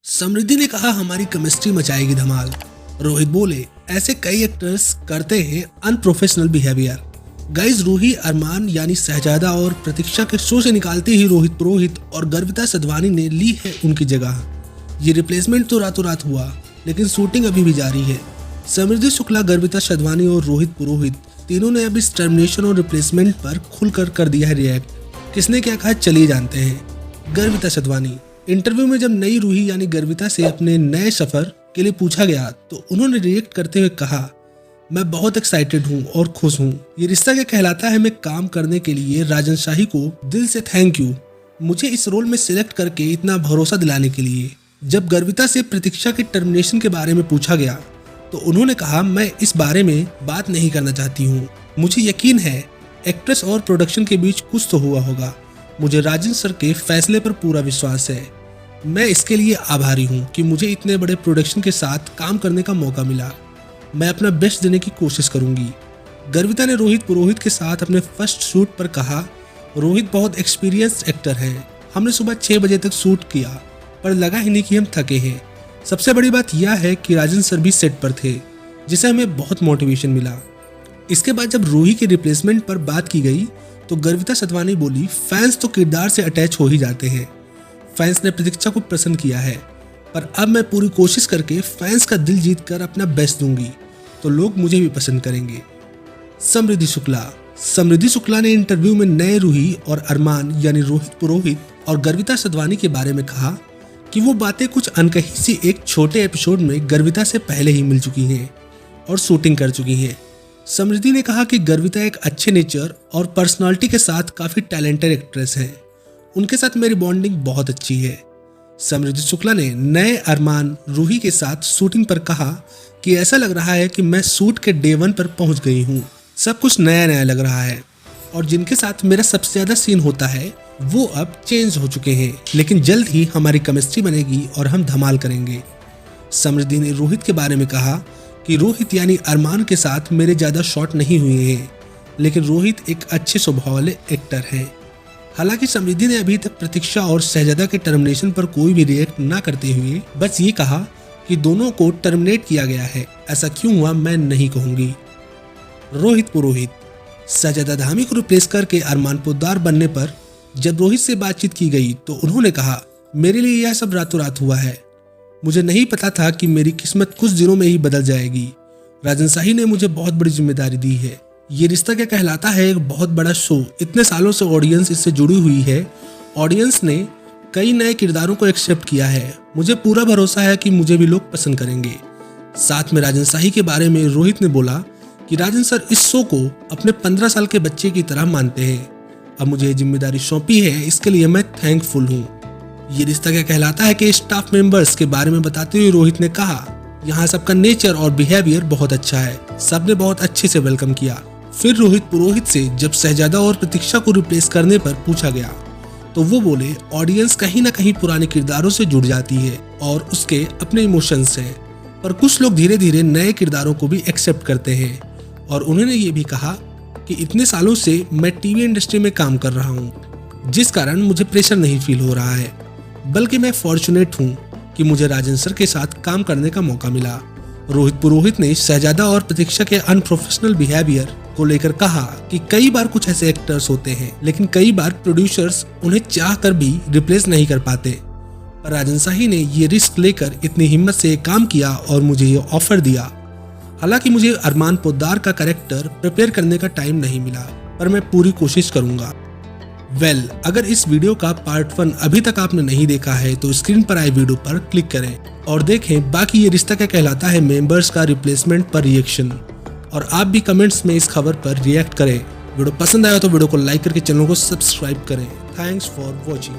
समृद्धि ने कहा हमारी केमिस्ट्री मचाएगी धमाल। रोहित बोले ऐसे कई एक्टर्स करते हैं अनप्रोफेशनल बिहेवियर। गाइस रूही अरमान यानी शहजादा और प्रतीक्षा के शो से निकालते ही रोहित पुरोहित और गर्विता सधवानी ने ली है उनकी जगह। ये रिप्लेसमेंट तो रातों रात हुआ, लेकिन शूटिंग अभी भी जारी है। समृद्धि शुक्ला, गर्विता सधवानी और रोहित पुरोहित तीनों ने अब इस टर्मिनेशन और रिप्लेसमेंट पर खुलकर कर दिया है रिएक्ट। किसने क्या कहा चलिए जानते हैं। गर्विता सधवानी इंटरव्यू में जब नई रूही यानी गर्विता से अपने नए सफर के लिए पूछा गया तो उन्होंने रिएक्ट करते हुए कहा, मैं बहुत एक्साइटेड हूँ और खुश हूँ। ये रिश्ता क्या कहलाता है में काम करने के लिए राजन शाही को दिल से थैंक यू, मुझे इस रोल में सिलेक्ट करके इतना भरोसा दिलाने के लिए। जब गर्विता से प्रतीक्षा के टर्मिनेशन के बारे में पूछा गया तो उन्होंने कहा, मैं इस बारे में बात नहीं करना चाहती हूँ। मुझे यकीन है एक्ट्रेस और प्रोडक्शन के बीच कुछ तो हुआ होगा। मुझे राजन सर के फैसले पर पूरा विश्वास है। मैं इसके लिए आभारी हूँ कि मुझे इतने बड़े प्रोडक्शन के साथ काम करने का मौका मिला। मैं अपना बेस्ट देने की कोशिश करूंगी। गर्विता ने रोहित पुरोहित के साथ अपने फर्स्ट शूट पर कहा, रोहित बहुत एक्सपीरियंस्ड एक्टर हैं। हमने सुबह 6 बजे तक शूट किया पर लगा ही नहीं कि हम थके हैं। सबसे बड़ी बात यह है कि राजन सर भी सेट पर थे, जिससे हमें बहुत मोटिवेशन मिला। इसके बाद जब रूही के रिप्लेसमेंट पर बात की गई तो गर्विता सधवानी बोली, फैंस तो किरदार से अटैच हो ही जाते हैं। फैंस ने प्रतीक्षा को पसंद किया है, पर अब मैं पूरी कोशिश करके फैंस का दिल जीतकर अपना बेस्ट दूंगी तो लोग मुझे भी पसंद करेंगे। समृद्धि शुक्ला ने इंटरव्यू में नए रूही और अरमान यानी रोहित पुरोहित और गर्विता सधवानी के बारे में कहा कि वो बातें कुछ अनकही सी एक छोटे एपिसोड में गर्विता से पहले ही मिल चुकी हैं और शूटिंग कर चुकी हैं। समृद्धि ने कहा कि गर्विता एक अच्छे नेचर और पर्सनालिटी के साथ काफी टैलेंटेड एक्ट्रेस है। उनके साथ मेरी बॉन्डिंग बहुत अच्छी है। समृद्धि शुक्ला ने नए अरमान रूही के साथ शूटिंग पर कहा कि ऐसा लग रहा है कि मैं शूट के डे 1 पर पहुंच गई हूं। सब कुछ नया नया लग रहा है और जिनके साथ मेरा सबसे ज्यादा सीन होता है वो अब चेंज हो चुके हैं, लेकिन जल्द ही हमारी केमिस्ट्री बनेगी और हम धमाल करेंगे। समृद्धि ने रोहित के बारे में कहा कि रोहित यानी अरमान के साथ मेरे ज्यादा शॉट नहीं हुए हैं, लेकिन रोहित एक अच्छे स्वभाव वाले एक्टर हैं। हालांकि समृद्धि ने अभी तक प्रतीक्षा और शहजादा के टर्मिनेशन पर कोई भी रिएक्ट ना करते हुए बस ये कहा कि दोनों को टर्मिनेट किया गया है। ऐसा क्यों हुआ मैं नहीं कहूंगी। रोहित पुरोहित, शहजादा धामी को रिप्लेस करके अरमान पोद्दार बनने पर जब रोहित से बातचीत की गई तो उन्होंने कहा, मेरे लिए यह सब रातों रात हुआ है। मुझे नहीं पता था कि मेरी किस्मत कुछ दिनों में ही बदल जाएगी। राजन शाही ने मुझे बहुत बड़ी जिम्मेदारी दी है। ये रिश्ता क्या कहलाता है एक बहुत बड़ा शो। इतने सालों से ऑडियंस इससे जुड़ी हुई है। ऑडियंस ने कई नए किरदारों को एक्सेप्ट किया है। मुझे पूरा भरोसा है कि मुझे भी लोग पसंद करेंगे। साथ में राजन शाही के बारे में रोहित ने बोला कि राजन सर इस शो को अपने 15 साल के बच्चे की तरह मानते हैं। अब मुझे ये जिम्मेदारी सौंपी है, इसके लिए मैं थैंकफुल हूँ। ये रिश्ता क्या कहलाता है कि स्टाफ मेंबर्स के बारे में बताते हुए रोहित ने कहा, यहाँ सबका नेचर और बिहेवियर बहुत अच्छा है। सबने बहुत अच्छे से वेलकम किया। फिर रोहित पुरोहित से जब शहजादा और प्रतीक्षा को रिप्लेस करने पर पूछा गया तो वो बोले, ऑडियंस कहीं ना कहीं पुराने किरदारों से जुड़ जाती है और उसके अपने इमोशंस हैं, पर कुछ लोग धीरे धीरे नए किरदारों को भी एक्सेप्ट करते हैं। और उन्होंने ये भी कहा कि इतने सालों से मैं टीवी इंडस्ट्री में काम कर रहा हूँ, जिस कारण मुझे प्रेशर नहीं फील हो रहा है, बल्कि मैं फॉर्चुनेट हूँ कि मुझे राजन सर के साथ काम करने का मौका मिला। रोहित पुरोहित ने शहजादा और प्रतीक्षा के अनप्रोफेशनल बिहेवियर को लेकर कहा कि कई बार कुछ ऐसे एक्टर्स होते हैं, लेकिन कई बार प्रोड्यूसर्स उन्हें चाह कर भी रिप्लेस नहीं कर पाते। पर राजन शाही ने ये रिस्क लेकर इतनी हिम्मत से काम किया और मुझे ये ऑफर दिया। हालांकि मुझे अरमान पोद्दार का कैरेक्टर प्रिपेयर करने का टाइम नहीं मिला, पर मैं पूरी कोशिश करूंगा। अगर इस वीडियो का पार्ट 1 अभी तक आपने नहीं देखा है तो स्क्रीन पर आए वीडियो पर क्लिक करें और देखें बाकी ये रिश्ता क्या कहलाता है मेंबर्स का रिप्लेसमेंट पर रिएक्शन। और आप भी कमेंट्स में इस खबर पर रिएक्ट करें। वीडियो पसंद आया तो वीडियो को लाइक करके चैनल को सब्सक्राइब करें। Thanks for watching.